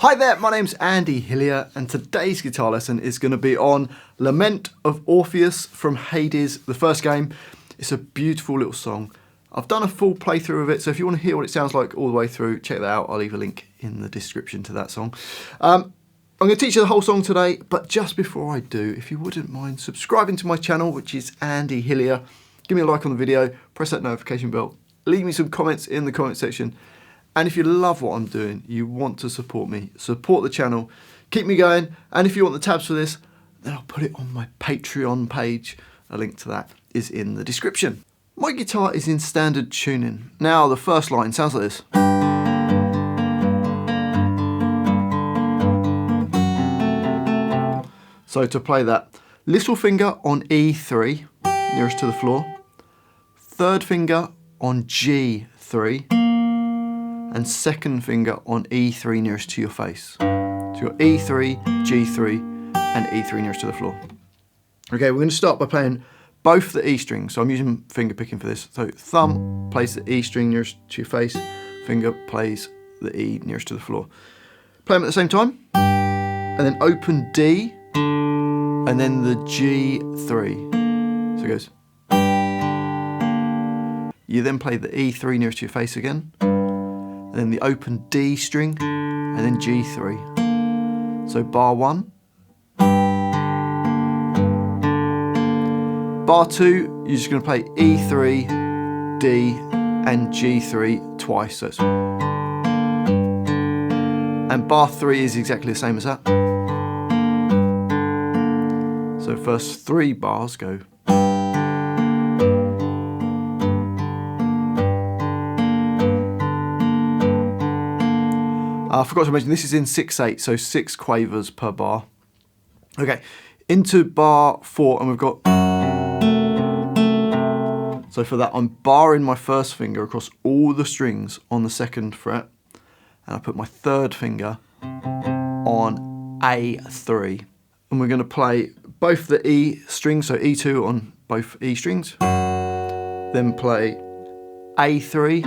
Hi there, my name's Andy Hillier, and today's guitar lesson is going to be on Lament of Orpheus from Hades, the first game. It's a beautiful little song. I've done a full playthrough of it, so if you want to hear what it sounds like all the way through, check that out. I'll leave a link in the description to that song. I'm going to teach you the whole song today, but just before I do, if you wouldn't mind subscribing to my channel, which is Andy Hillier, give me a like on the video, press that notification bell, leave me some comments in the comment section. And if you love what I'm doing, you want to support me, support the channel, keep me going. And if you want the tabs for this, then I'll put it on my Patreon page. A link to that is in the description. My guitar is in standard tuning. Now the first line sounds like this. So to play that, little finger on E3, nearest to the floor, third finger on G3, and second finger on E3 nearest to your face. So you've got E3, G3, and E3 nearest to the floor. Okay, we're going to start by playing both the E strings. So I'm using finger picking for this. So thumb plays the E string nearest to your face, finger plays the E nearest to the floor. Play them at the same time, and then open D, and then the G3. So it goes. You then play the E3 nearest to your face again, and then the open D string, and then G3. So bar 1. Bar 2, you're just going to play E3, D, and G3 twice. So and bar 3 is exactly the same as that. So first 3 bars go. I forgot to mention, this is in 6/8, so 6 quavers per bar. Okay, into bar 4, and we've got... So for that, I'm barring my first finger across all the strings on the 2nd fret, and I put my 3rd finger on A3. And we're going to play both the E strings, so E2 on both E strings, then play A3,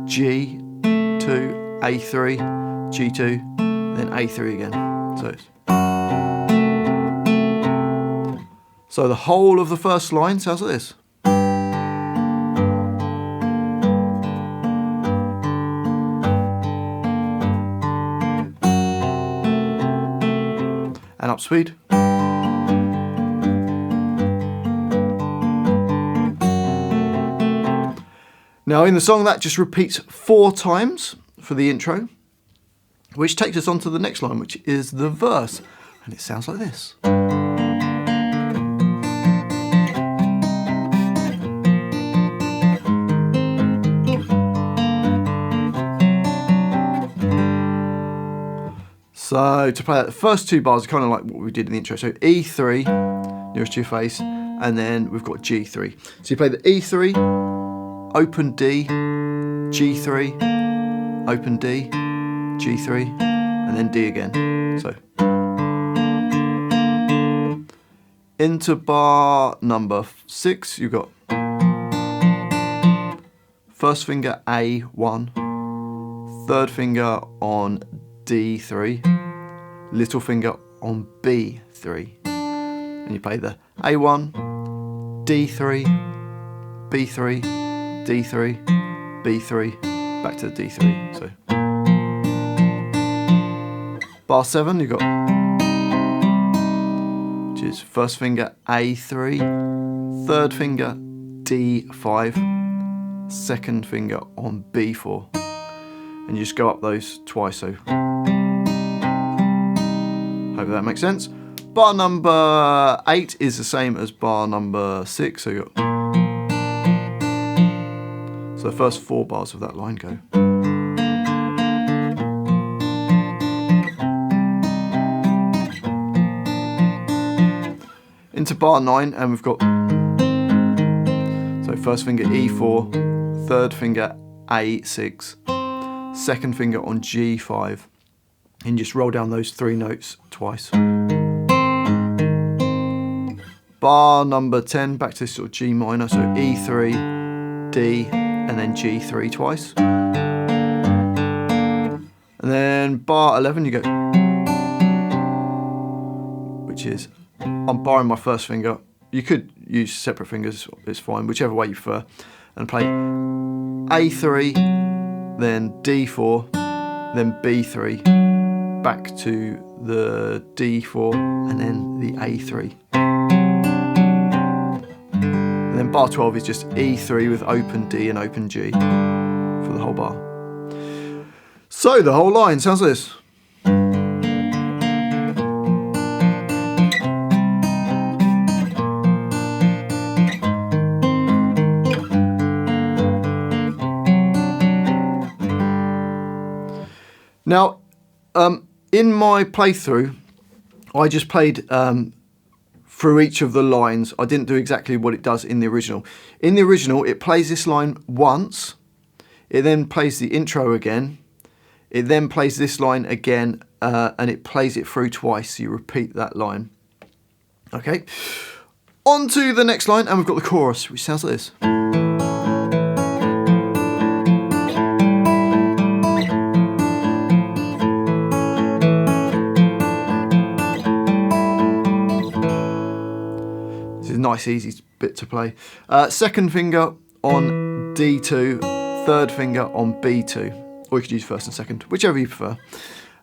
G2, A3, G2, then A3 again. So the whole of the first line sounds like this. And up speed. Now in the song that just repeats 4 times for the intro, which takes us on to the next line, which is the verse, and it sounds like this. So to play that, the first 2 bars are kind of like what we did in the intro. So E3, nearest to your face, and then we've got G3. So you play the E3, open D, G3, open D, G3, and then D again. So into bar number 6, you've got first finger A1, 3rd finger on D3, little finger on B3, and you play the A1, D3, B3, D3, B3, back to the D3. So bar 7, you've got, which is first finger A3, 3rd finger D5, 2nd finger on B4, and you just go up those twice. So hope that makes sense. Bar number 8 is the same as bar number 6, so you got, so the first 4 bars of that line go. Into bar 9, and we've got, so first finger E4, 3rd finger A6, 2nd finger on G5, and just roll down those 3 notes twice. Bar number 10, back to this sort of G minor, so E3, D, and then G3 twice. And then bar 11 you go, which is, I'm barring my first finger. You could use separate fingers, it's fine, whichever way you prefer. And play A3, then D4, then B3, back to the D4, and then the A3. And then bar 12 is just E3 with open D and open G for the whole bar. So the whole line sounds like this. Now, in my playthrough, I just played through each of the lines. I didn't do exactly what it does in the original. In the original, it plays this line once, it then plays the intro again, it then plays this line again, and it plays it through twice, so you repeat that line. Okay, on to the next line, and we've got the chorus, which sounds like this. Nice easy bit to play. Second finger on D2, third finger on B2, or you could use first and second, whichever you prefer.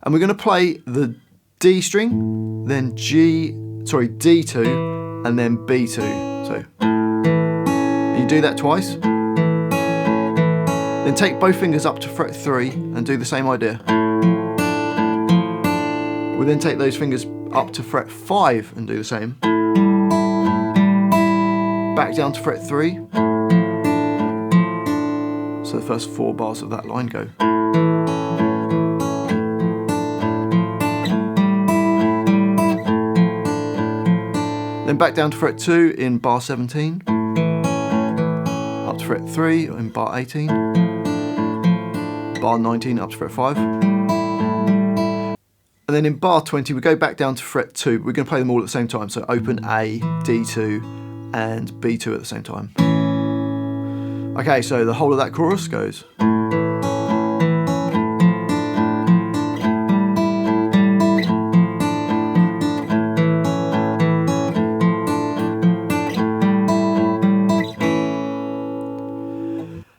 And we're going to play the D string, then D2, and then B2. So you do that twice. Then take both fingers up to fret 3 and do the same idea. We'll then take those fingers up to fret 5 and do the same. Back down to fret 3. So the first 4 bars of that line go. Then back down to fret 2 in bar 17. Up to fret 3 in bar 18. Bar 19 up to fret 5. And then in bar 20 we go back down to fret 2. We're going to play them all at the same time. So open A, D2, and B2 at the same time. Okay, so the whole of that chorus goes.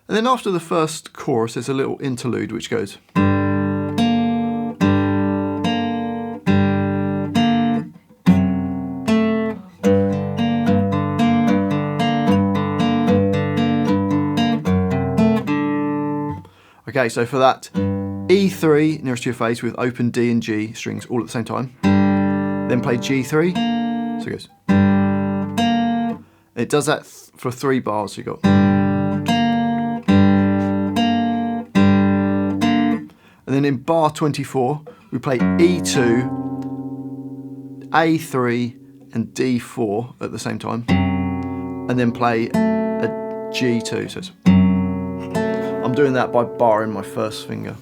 And then after the first chorus there's a little interlude which goes. Okay, so for that, E3 nearest to your face with open D and G strings all at the same time. Then play G3, so it goes. It does that for 3 bars, so you got. And then in bar 24, we play E2, A3 and D4 at the same time. And then play a G2, so it's. I'm doing that by barring my first finger.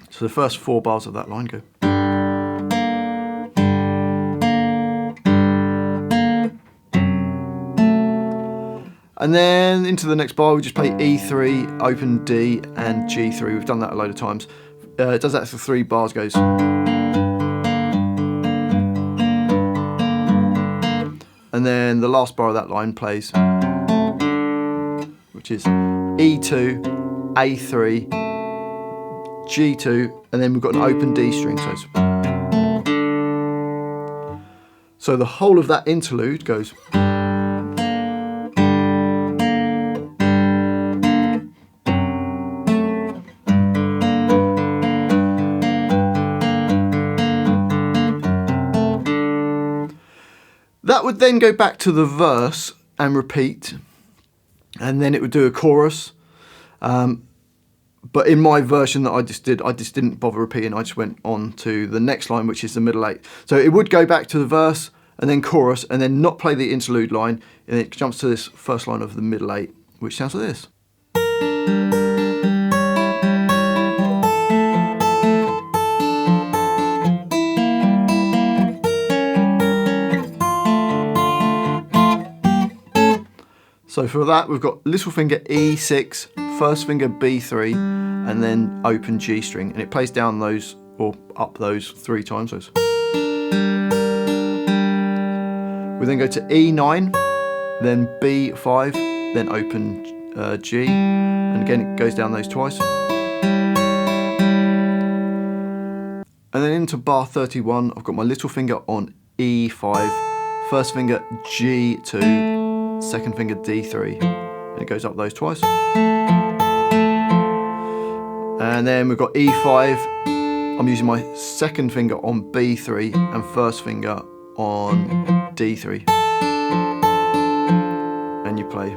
So the first 4 bars of that line go. And then into the next bar we just play E3, open D and G3. We've done that a load of times. It does that for 3 bars, goes. And then the last bar of that line plays, which is E2, A3, G2, and then we've got an open D string. So the whole of that interlude goes. That would then go back to the verse and repeat, and then it would do a chorus. But in my version that I just didn't bother repeating. I just went on to the next line, which is the middle 8. So it would go back to the verse and then chorus, and then not play the interlude line, and it jumps to this first line of the middle 8, which sounds like this. So for that, we've got little finger E6, first finger B3, and then open G string, and it plays down those, or up those 3 times. We then go to E9, then B5, then open G, and again it goes down those twice. And then into bar 31, I've got my little finger on E5, first finger G2, second finger D3, and it goes up those twice. And then we've got E5, I'm using my second finger on B3 and first finger on D3. And you play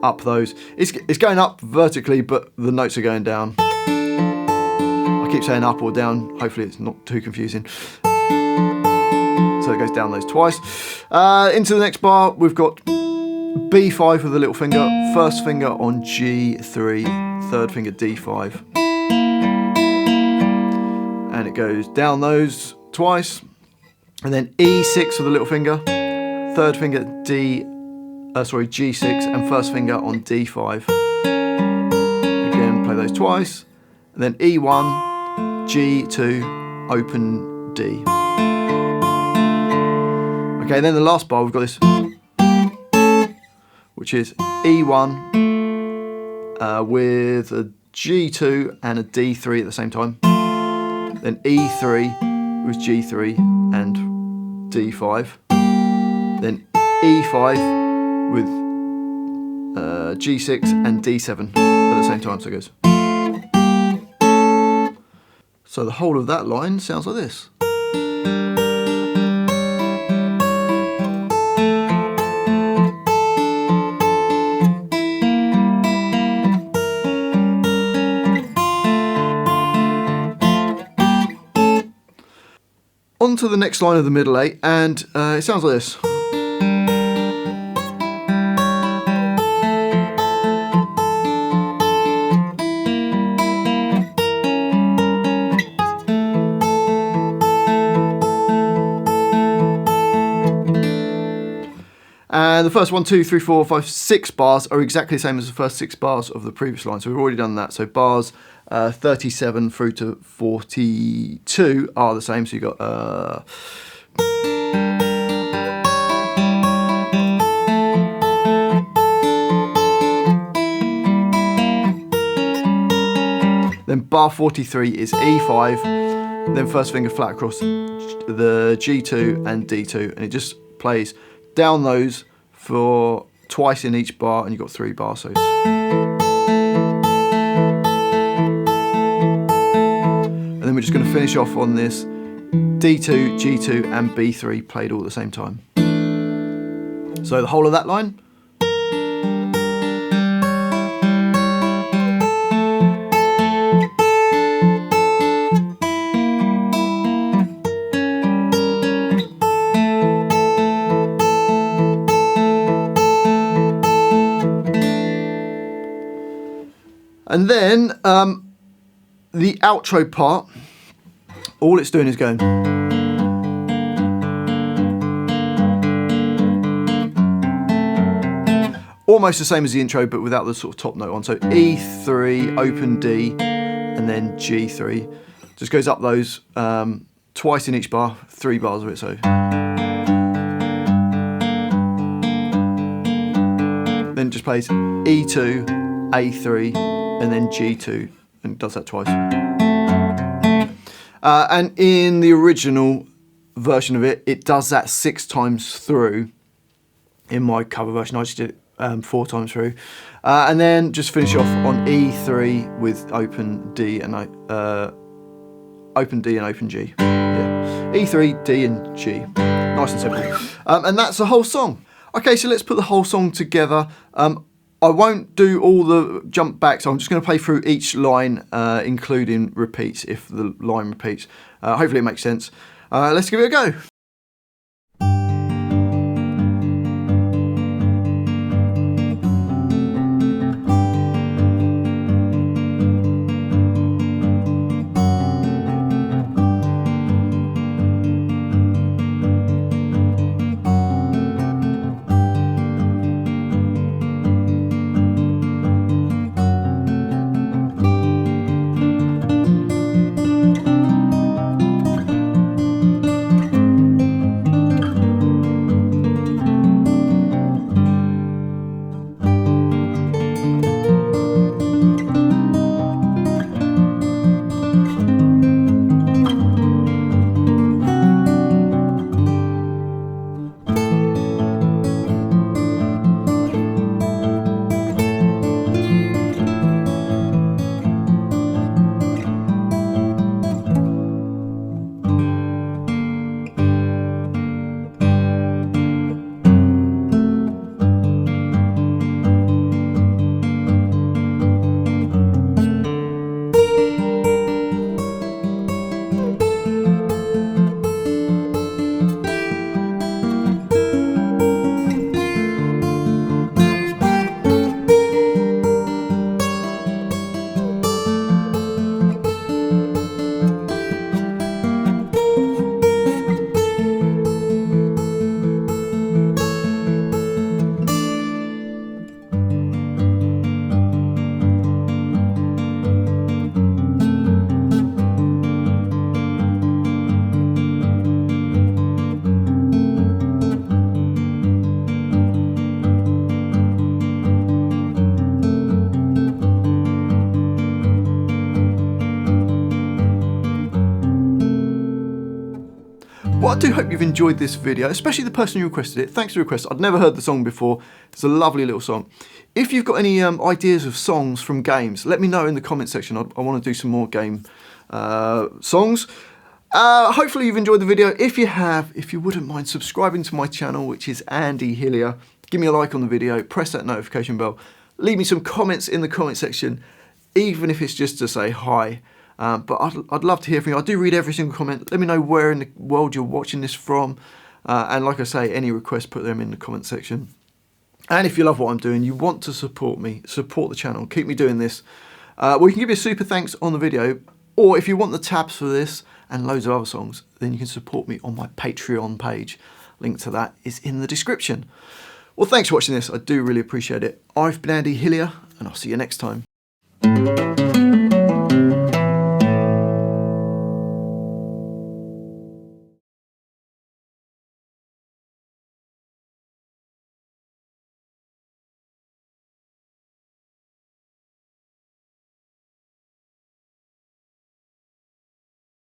up those. It's going up vertically, but the notes are going down. I keep saying up or down, hopefully it's not too confusing. So it goes down those twice. Into the next bar, we've got B5 with the little finger, first finger on G3, third finger D5. And it goes down those twice. And then E6 with the little finger, third finger G6 and first finger on D5. Again, play those twice. And then E1, G2, open D. Okay, then the last bar we've got this, which is E1 with a G2 and a D3 at the same time. Then E3 with G3 and D5. Then E5 with G6 and D7 at the same time, so it goes. So the whole of that line sounds like this. On to the next line of the middle eight, and it sounds like this. And the first 1, 2, 3, 4, 5, 6 bars are exactly the same as the first 6 bars of the previous line. So we've already done that. So bars 37 through to 42 are the same. So you've got then bar 43 is E5, then first finger flat across the G2 and D2, and it just plays down those for twice in each bar, and you've got 3 bar solos. And then we're just going to finish off on this D2, G2 and B3 played all at the same time. So the whole of that line. And then the outro part, all it's doing is going. Almost the same as the intro, but without the sort of top note on. So E3, open D, and then G3. Just goes up those twice in each bar, 3 bars of it. So then just plays E2, A3, and then G2, and does that twice. And in the original version of it, it does that 6 times through. In my cover version, I just did it 4 times through. And then just finish off on E3 with open D and open G. Yeah. E3, D and G. Nice and simple. And that's the whole song. Okay, so let's put the whole song together. I won't do all the jump backs, so I'm just going to play through each line, including repeats, if the line repeats. Hopefully it makes sense. Let's give it a go. Well, I do hope you've enjoyed this video, especially the person who requested it. Thanks for the request. I'd never heard the song before. It's a lovely little song. If you've got any ideas of songs from games, let me know in the comment section. I want to do some more game songs. Hopefully you've enjoyed the video. If you have, if you wouldn't mind subscribing to my channel, which is Andy Hillier, give me a like on the video, press that notification bell, leave me some comments in the comment section, even if it's just to say hi. But I'd love to hear from you. I do read every single comment. Let me know where in the world you're watching this from. And like I say, any requests, put them in the comment section. And if you love what I'm doing, you want to support me, support the channel, keep me doing this, well, you can give me a super thanks on the video. Or if you want the tabs for this and loads of other songs, then you can support me on my Patreon page. Link to that is in the description. Well, thanks for watching this. I do really appreciate it. I've been Andy Hillier, and I'll see you next time.